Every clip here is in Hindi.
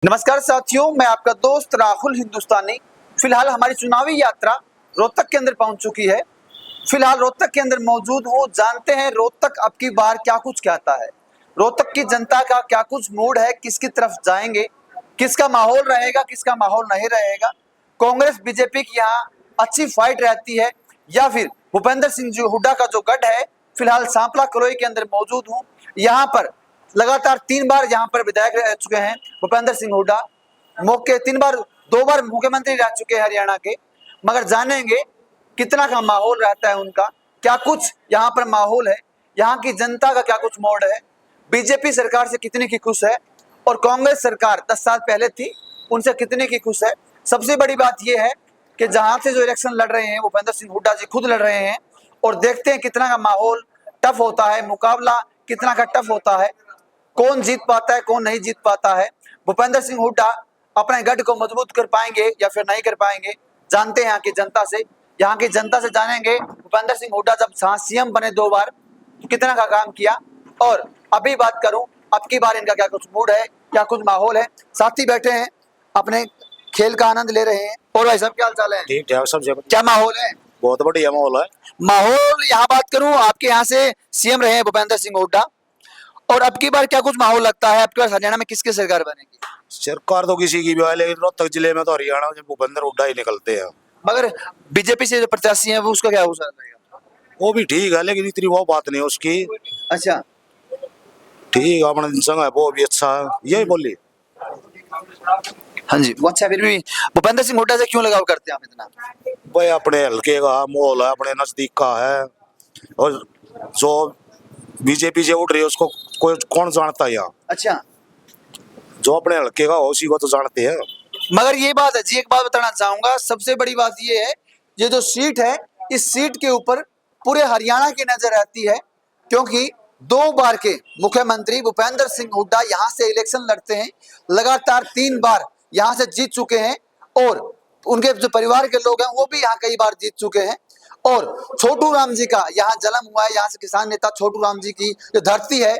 नमस्कार साथियों, मैं आपका दोस्त राहुल हिंदुस्तानी। फिलहाल हमारी चुनावी यात्रा रोहतक के अंदर पहुंच चुकी है। फिलहाल रोहतक के अंदर मौजूद हूं। जानते हैं रोहतक अब की बार क्या कुछ कहता है, रोहतक की जनता का क्या कुछ मूड है, किसकी तरफ जाएंगे, किसका माहौल रहेगा, किसका माहौल नहीं रहेगा। कांग्रेस बीजेपी की यहाँ अच्छी फाइट रहती है या फिर भूपेंद्र सिंह जी हुड्डा का जो गढ़ है। फिलहाल सांपला कलोई के अंदर मौजूद हूँ। यहाँ पर लगातार 3 बार यहाँ पर विधायक रह चुके हैं भूपेंद्र सिंह हुड्डा। मौके 3 बार, 2 बार मुख्यमंत्री रह चुके हैं हरियाणा के। मगर जानेंगे कितना का माहौल रहता है उनका, क्या कुछ यहाँ पर माहौल है, यहाँ की जनता का क्या कुछ मोड है, बीजेपी सरकार से कितने की खुश है और कांग्रेस सरकार 10 साल पहले थी उनसे कितने की खुश है। सबसे बड़ी बात यह है कि जहां से जो इलेक्शन लड़ रहे हैं भूपेंद्र सिंह हुड्डा जी खुद लड़ रहे हैं और देखते हैं कितना का माहौल टफ होता है, मुकाबला कितना का टफ होता है, कौन जीत पाता है कौन नहीं जीत पाता है। भूपेंद्र सिंह हुड्डा अपने गढ़ को मजबूत कर पाएंगे या फिर नहीं कर पाएंगे, जानते हैं यहाँ की जनता से। यहाँ की जनता से जानेंगे भूपेंद्र सिंह हुड्डा जब सीएम बने 2 बार तो कितना का काम किया। और अभी बात करूं अब की बार इनका क्या कुछ मूड है, क्या कुछ माहौल है। साथी बैठे हैं अपने खेल का आनंद ले रहे हैं। और भाई साहब क्या हाल चाल है? ठीक है सब जगह क्या माहौल है? बहुत बढ़िया माहौल है। माहौल यहाँ बात करूं, आपके यहाँ से सीएम रहे हैं भूपेंद्र सिंह हुड्डा और अब की बार क्या कुछ माहौल लगता है आपके पास हरियाणा में किसकी सरकार बनेगी? सरकार तो किसी की भी है, लेकिन रोहतक जिले में तो हरियाणा से भूपेंद्र हुड्डा ही निकलते हैं। मगर बीजेपी से जो प्रत्याशी है वो उसका क्या हो सकता है? वो भी ठीक है, लेकिन इतनी वो बात नहीं उसकी। अच्छा, ठीक है, अपने संग है वो भी अच्छा है, यही बोली। हाँ जी, वो अच्छा। फिर भी भूपेंद्र सिंह हुड्डा से क्यों लगाव करते हैं आप इतना? भाई अपने हल्के का माहौल है, अपने नजदीक का है। और जो बीजेपी से उठ रही है उसको कोई कौन जानता है यहाँ? अच्छा, जो अपने हल्के का हो उसी को तो जानते हैं। मगर ये बात है जी, एक बात बताना चाहूंगा। सबसे बड़ी बात ये है, ये जो सीट है इस सीट के ऊपर पूरे हरियाणा की नजर रहती है, क्योंकि 2 बार के मुख्यमंत्री भूपेंद्र सिंह हुड्डा यहाँ से इलेक्शन लड़ते हैं। लगातार 3 बार यहाँ से जीत चुके हैं और उनके जो परिवार के लोग हैं वो भी यहाँ कई बार जीत चुके हैं। और छोटू राम जी का यहाँ जन्म हुआ है, यहाँ से किसान नेता छोटू राम जी की जो धरती है,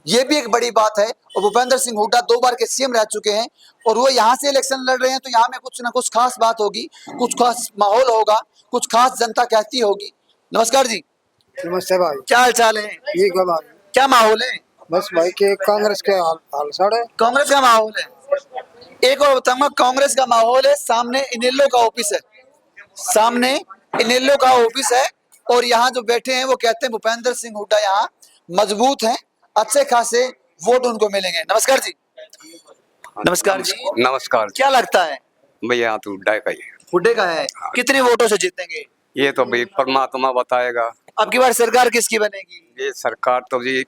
ये भी एक बड़ी बात है। और भूपेंद्र सिंह हुड्डा 2 बार के सीएम रह चुके हैं और वो यहाँ से इलेक्शन लड़ रहे हैं, तो यहाँ में कुछ ना कुछ खास बात होगी, कुछ खास माहौल होगा, कुछ खास जनता कहती होगी। नमस्कार जी, नमस्ते भाई। क्या हाल चाल है? ठीक है भाई। क्या माहौल है? बस भाई के कांग्रेस के हाल साड़े। कांग्रेस का माहौल है। एक और बताऊंगा, कांग्रेस का माहौल है। सामने इनेलो का ऑफिस है, सामने इनेलो का ऑफिस है और यहाँ जो बैठे हैं वो कहते हैं भूपेंद्र सिंह हुड्डा यहाँ मजबूत हैं, अच्छे खासे वोट उनको मिलेंगे। नमस्कार जी। नमस्कार जी। नमस्कार। क्या लगता है? भैया तो हुड्डा का ही है। हुड्डे का है। कितने वोटों से जीतेंगे? ये तो भाई परमात्मा बताएगा। अब की बार सरकार किसकी बनेगी? ये सरकार तो जी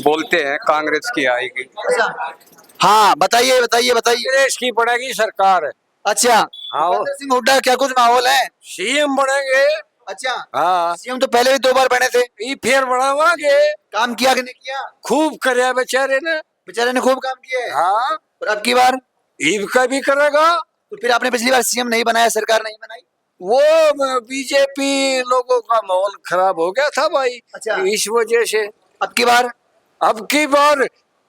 बोलते हैं कांग्रेस की आएगी। अच्छा, हाँ बताइए बताइए बताइए। कांग्रेस की पड़ेगी सरकार। अच्छा, हाँ। भूपेंद्र सिंह हुड्डा क्या कुछ माहौल है? सीएम बनेंगे। अच्छा, हाँ, सीएम तो पहले भी 2 बार बने थे। ये फिर बढ़ावांगे। काम किया कि नहीं किया? खूब करे बेचारे ने। बेचारे ने खूब काम किया है। हाँ, और अब की बार इनका भी करेगा। तो फिर आपने पिछली बार सीएम नहीं बनाया, सरकार नहीं बनाई? वो बीजेपी लोगों का माहौल खराब हो गया था भाई। अच्छा। इस वजह से अब की बार? अब की बार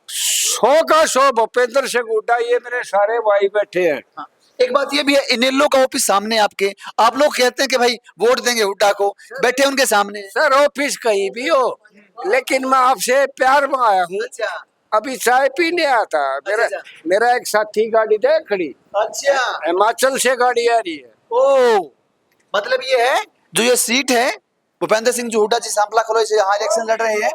100 का 100 भूपेंद्र सिंह हुड्डा। ये मेरे सारे भाई बैठे हैं। हाँ। एक बात ये भी है, इनेलो का ऑफिस सामने आपके, आप लोग कहते हैं कि भाई वोट देंगे हुड्डा को, बैठे उनके सामने। सर ऑफिस कहीं भी हो, लेकिन मैं आपसे प्यार में आया हूँ। अच्छा अभी चाय पीने आता। मेरा अच्छा। मेरा एक साथी गाड़ी दे खड़ी, अच्छा, हिमाचल से गाड़ी आ रही है। ओ मतलब ये है, जो ये सीट है भूपेंद्र सिंह जो हुड्डा जी सांपला कलोई से यहाँ इलेक्शन लड़ रहे हैं,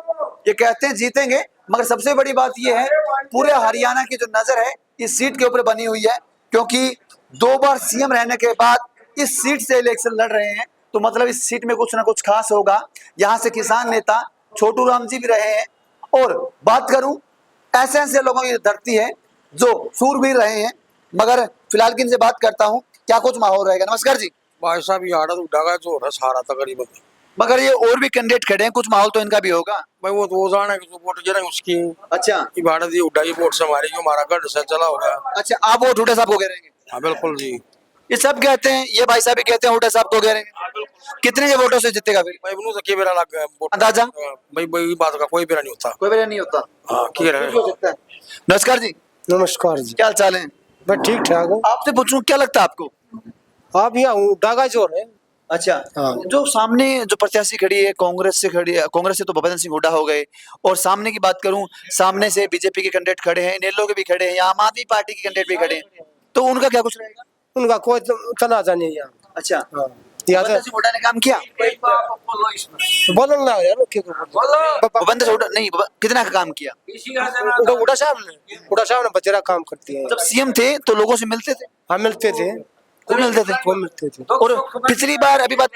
ये कहते हैं जीतेंगे। मगर सबसे बड़ी बात ये है, पूरे हरियाणा की जो नजर है इस सीट के ऊपर बनी हुई है, क्योंकि 2 बार सीएम रहने के बाद इस सीट से इलेक्शन लड़ रहे हैं, तो मतलब इस सीट में कुछ ना कुछ खास होगा। यहाँ से किसान नेता छोटू राम जी भी रहे हैं। और बात करूं, ऐसे ऐसे लोगों की धरती है जो सूरवीर रहे हैं। मगर फिलहाल की इनसे बात करता हूं, क्या कुछ माहौल रहेगा। नमस्कार जी। भाई साहब ये आड़त उठा का जो है सारा तकरीबन। मगर ये और भी कैंडिडेट खड़े हैं, कुछ माहौल तो इनका भी होगा। भाई वो तो वो जाने कि जो वोट जरा उसकी अच्छा इबादत ये उठा, ये वोट से हमारी जो हमारा गढ़ से चला होगा। अच्छा, आप वोट हुड्डा साहब को कह रहे हैं? हाँ बिल्कुल जी। ये सब कहते हैं, ये भाई साहब भी कहते हैं हुड्डा साहब को कह रहे हैं। कितने के वोटों से जीतेगा फिर? भाई बनू तो के बेरा लग गया वोट। अंदाजा? भाई भाई बात का कोई बेरा नहीं होता। कोई वजह नहीं होता। हाँ की रहे। हो सकता है। नमस्कार जी। नमस्कार जी। क्या हाल चाल है? बस ठीक ठाक हूँ। आपसे पूछूं, क्या लगता है आपको? आप यहाँ डागा जोर है। अच्छा, हाँ। जो सामने जो प्रत्याशी खड़ी है, कांग्रेस से खड़ी है, कांग्रेस से तो भूपेंद्र सिंह हुड्डा हो गए, और सामने की बात करूं, सामने से बीजेपी के कैंडिडेट खड़े हैं, इनेलो के भी खड़े हैं, या आम आदमी पार्टी के कैंडिडेट भी खड़े हैं, तो उनका क्या कुछ रहेगा? उनका कोई तनाजा नहीं यहाँ। अच्छा, हाँ। या भूपेंद्र सिंह हुड्डा ने काम किया? बोलो ना यार, क्या बोलो? भूपेंद्र सिंह हुड्डा नहीं, कितना का काम किया? उड़ा साहब ने बचेरा काम करती है। जब सीएम थे तो लोगों से मिलते थे? हाँ मिलते थे। कौन मिलते थे? वो मिलते थे। और पिछली बार, अभी बात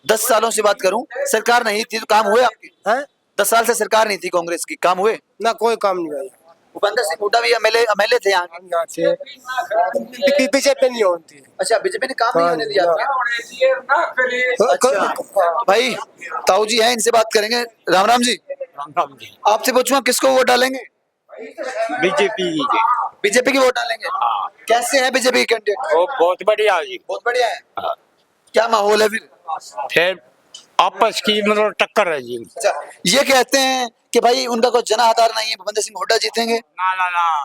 10 सालों से बात करूं, सरकार नहीं थी तो काम हुए आपके? हैं? 10 साल से सरकार नहीं थी कांग्रेस की, काम हुए? ना कोई काम नहीं हुआ। भूपेंद्र सिंह हुड्डा भी एमएलए थे यहाँ के। यहाँ से बीजेपी नहीं होती। अच्छा, बीजेपी ने काम नहीं होने दिया आपके? अच्छा, तो भाई ताऊ जी हैं, इनसे बात करेंगे। राम राम जी। आपसे पूछूंगा, किसको वोट डालेंगे? बीजेपी की। बीजेपी की वोट डालेंगे? कैसे है बीजेपी के कैंडिडेट? वो बहुत बढ़िया जी। बहुत बढ़िया है। क्या माहौल है फिर? आपस की मतलब टक्कर है जी। अच्छा, ये कहते हैं कि भाई उनका कोई जन आधार नहीं है, भूपेंद्र सिंह हुड्डा जीतेंगे। ना ना ना,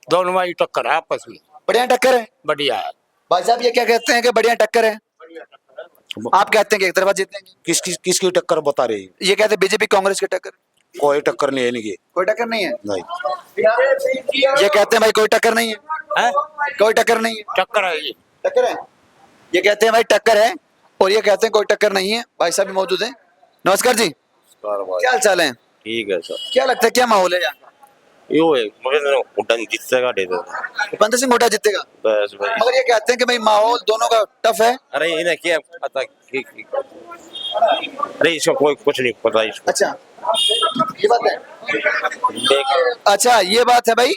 दोनों में ही टक्कर है आपस में। बढ़िया टक्कर है। बढ़िया है भाई साहब, ये क्या कहते हैं कि बढ़िया टक्कर है? आप कहते हैं कि एक तरफा जीतेंगे। किसकी टक्कर बता रही है? ये कहते हैं बीजेपी कांग्रेस की टक्कर। कोई टक्कर नहीं है इनकी। कोई टक्कर नहीं है? नहीं, ये कहते हैं भाई कोई टक्कर नहीं है। हैं? कोई टक्कर नहीं है। टक्कर है जी। टक्कर है। ये कहते हैं भाई टक्कर है, और ये कहते हैं कोई टक्कर नहीं है। भाई साहब भी मौजूद हैं। नमस्कार जी, क्या हाल चाल है? ठीक है सर। क्या लगता है, क्या माहौल है यहाँ का? यो है मुझे उड़न जीतेगा दे दो। भूपेंद्र सिंह हुड्डा जीतेगा? बस भाई। मगर ये कहते हैं कि भाई माहौल दोनों का टफ है। अरे इन्हें क्या पता अरे इसको कोई कुछ नहीं पता इसको। अच्छा, ये बात है। देख अच्छा, ये बात है भाई।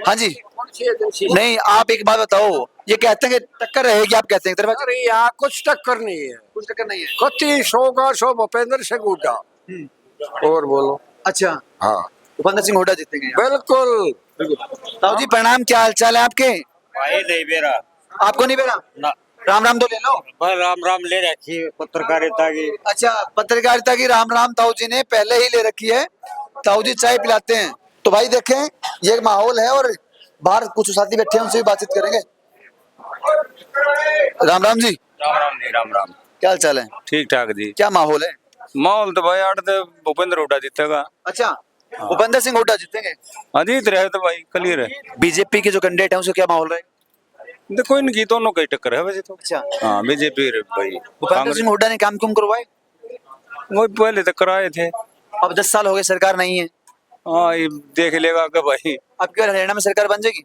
हाँ जी। नहीं, आप एक बात बताओ, ये कहते हैं कि टक्कर रहेगी, आप कहते हैं एक तरफा? अरे यहाँ कुछ टक्कर नहीं है। कुछ टक्कर नहीं है। कति 100 का 100 भूपेंद्र सिंह हुड्डा। और बोलो। अच्छा, हाँ भूपेंद्र सिंह हुड्डा जीतेंगे यहाँ। बिल्कुल। ताऊ जी प्रणाम, क्या हाल चाल है आपके? भाई नहीं मेरा आपको नहीं बेरा? ना। राम राम तो ले लो। भाई राम राम ले रखी है पत्रकारिता की। अच्छा, पत्रकारिता की राम राम ताऊ जी ने पहले ही ले रखी है। ताऊ जी चाय पिलाते हैं। तो भाई देखें, ये माहौल है, और बाहर कुछ साथी बैठे हैं, उनसे भी बातचीत करेंगे। राम राम जी। राम राम जी। राम राम। क्या हाल चाल है? ठीक ठाक जी। क्या माहौल है? माहौल तो भाई आठ तो भूपेंद्र हुड्डा जीतेगा। अच्छा, भूपेंद्र सिंह हुड्डा जीतेंगे? हाँ जीत रहे तो भाई क्लियर है। बीजेपी के जो कैंडिडेट है उसका क्या माहौल है? देखो इनकी दोनों का ही टक्कर है वैसे तो। अच्छा, हाँ बीजेपी भाई। भूपेंद्र कांग्रेस सिंह हुड्डा ने काम क्यों करवाए? वो पहले तो कराए थे। अब 10 साल हो गए, सरकार नहीं है। हाँ ये देख लेगा कि भाई। अब क्या हरियाणा में सरकार बन जाएगी?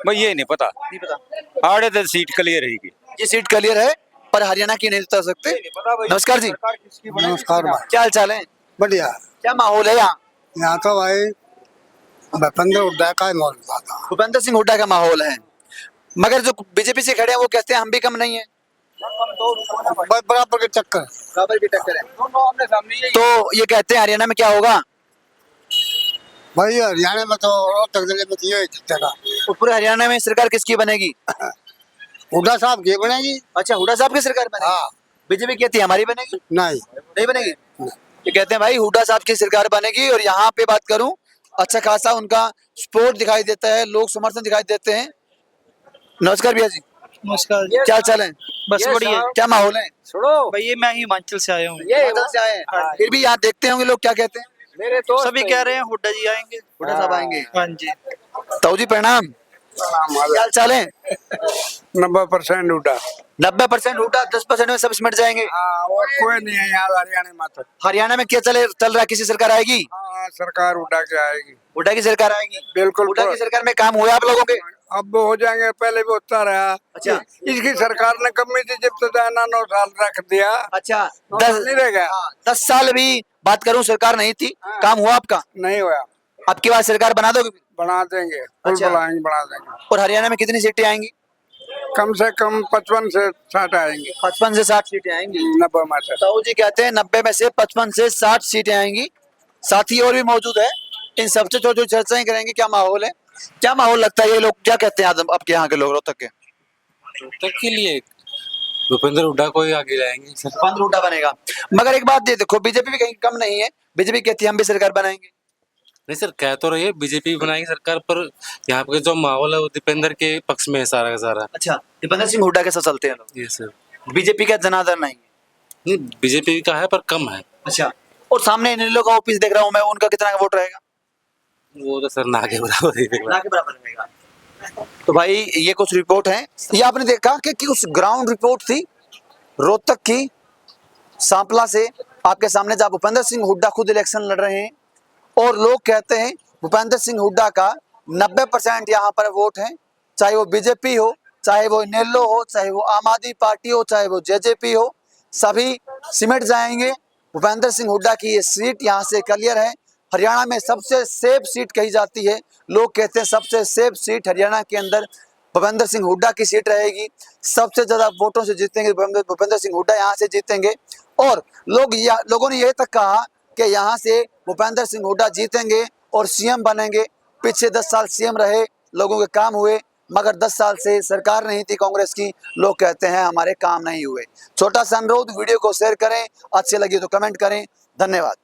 भाई ये नहीं पता। नहीं पता। आड़े तो सीट क्लियर रहेगी। ये सीट क्लियर है, पर हरियाणा की नहीं बता सकते। नमस्कार जी। नमस्कार भाई। क्या हाल चाल है? बढ़िया। क्या माहौल है यहाँ? यहाँ तो भाई भूपेंद्र हुड्डा का ही मौल था। भूपेंद्र सिंह हुड्डा का माहौल है, मगर जो बीजेपी से खड़े हैं वो कहते हैं हम भी कम नहीं है। बराबर के चक्कर। बराबर की टक्कर है। तो ये कहते हैं हरियाणा में क्या होगा? भाई हरियाणा में तो रोहतक जिले में तो ये जीतेगा। तो पूरे हरियाणा में सरकार किसकी बनेगी? हुड्डा साहब की बनेगी। अच्छा, हुड्डा साहब की सरकार बनेगी? हाँ। बीजेपी कहती है हमारी बनेगी? नहीं। नहीं बनेगी। ये कहते हैं भाई हुड्डा साहब की सरकार बनेगी। और यहाँ पे बात करूं, अच्छा खासा उनका सपोर्ट दिखाई देता है, लोग समर्थन दिखाई देते हैं। नमस्कार भैया जी। नमस्कार। क्या हाल चाल है? बस बढ़िया। क्या माहौल है? सुनो भाई ये मैं हिमाचल से आया हूँ। हिमाचल से आए हैं। फिर भी यहाँ देखते होंगे लोग क्या कहते हैं? मेरे तो सभी कह रहे हैं हुड्डा जी आएंगे। हुड्डा साहब आएंगे। हाँ जी। ताऊ जी प्रणाम, क्या हाल चाल है? 90% हुड्डा। 90% हुड्डा, 10% में सब सिमट जाएंगे। हाँ, और कोई नहीं है यहाँ हरियाणा में तो। हरियाणा में क्या चल रहा है? किसी सरकार आएगी? हाँ, सरकार हुड्डा की आएगी। हुड्डा की सरकार आएगी? बिल्कुल। हुड्डा की सरकार में काम हुआ आप लोगों के? अब हो जाएंगे, पहले भी होता रहा। अच्छा। इसकी सरकार ने कमेटी जब तो 9 साल रख दिया। अच्छा, नहीं रह गया। 10 साल भी बात करूं सरकार नहीं थी, काम हुआ आपका? नहीं हुआ। अब की बार सरकार बना दोगे? बना देंगे। अच्छा। बुलाएंगे, बना देंगे। और हरियाणा में कितनी सीटें आएंगी? कम से कम 55 से 60 आएंगी। 55 से 60 सीटें आएंगी। 90 में से। ताऊ जी कहते हैं 90 में से 55 से 60 सीटें आएंगी। साथी और भी मौजूद है, इन सबसे जो चर्चाएं करेंगे। क्या माहौल है? क्या माहौल लगता है? ये लोग क्या कहते हैं आपके यहाँ के लोग, रोहतक के? रोहतक के लिए भूपेंद्र हुड्डा को ही आगे लाएंगे। भूपेंद्र हुड्डा बनेगा। मगर एक बात ये देखो, बीजेपी भी कहीं कम नहीं है। बीजेपी कहती है हम भी सरकार बनाएंगे। नहीं सर, कह तो रही है बीजेपी बनाएगी सरकार, पर यहाँ पे जो माहौल है वो दीपेंद्र के पक्ष में है सारा का सारा। अच्छा, दीपेंद्र सिंह हुड्डा के साथ चलते हैं लोग, ये सर, बीजेपी का जनादर नहीं है। नहीं बीजेपी का है पर कम है। अच्छा, और सामने इन लोग का ऑफिस देख रहा हूँ मैं, उनका कितना का वोट रहेगा? वो तो सर ना के बराबर ही ना के बराबर रहेगा। तो भाई ये कुछ रिपोर्ट है, ये आपने देखा कि कुछ ग्राउंड रिपोर्ट थी रोहतक की, सांपला से आपके सामने, जहाँ भूपेंद्र सिंह हुड्डा खुद इलेक्शन लड़ रहे हैं और लोग कहते हैं भूपेंद्र सिंह हुड्डा का 90% यहाँ पर वोट है, चाहे वो बीजेपी हो, चाहे वो इनेलो हो, चाहे वो आम आदमी पार्टी हो, चाहे वो जेजेपी हो, सभी सिमट जाएंगे। भूपेंद्र सिंह हुड्डा की ये सीट यहाँ से क्लियर है। हरियाणा में सबसे सेफ सीट कही जाती है, लोग कहते हैं सबसे सेफ सीट हरियाणा के अंदर भूपेंद्र सिंह हुड्डा की सीट रहेगी। सबसे ज्यादा वोटों से जीतेंगे भूपेंद्र सिंह हुड्डा, यहाँ से जीतेंगे। और लोगों ने यह तक कहा कि यहाँ से भूपेंद्र सिंह हुड्डा जीतेंगे और सीएम बनेंगे। पिछले 10 साल सीएम रहे, लोगों के काम हुए, मगर 10 साल से सरकार नहीं थी कांग्रेस की, लोग कहते हैं हमारे काम नहीं हुए। छोटा सा अनुरोध, वीडियो को शेयर करें, अच्छी लगी तो कमेंट करें। धन्यवाद।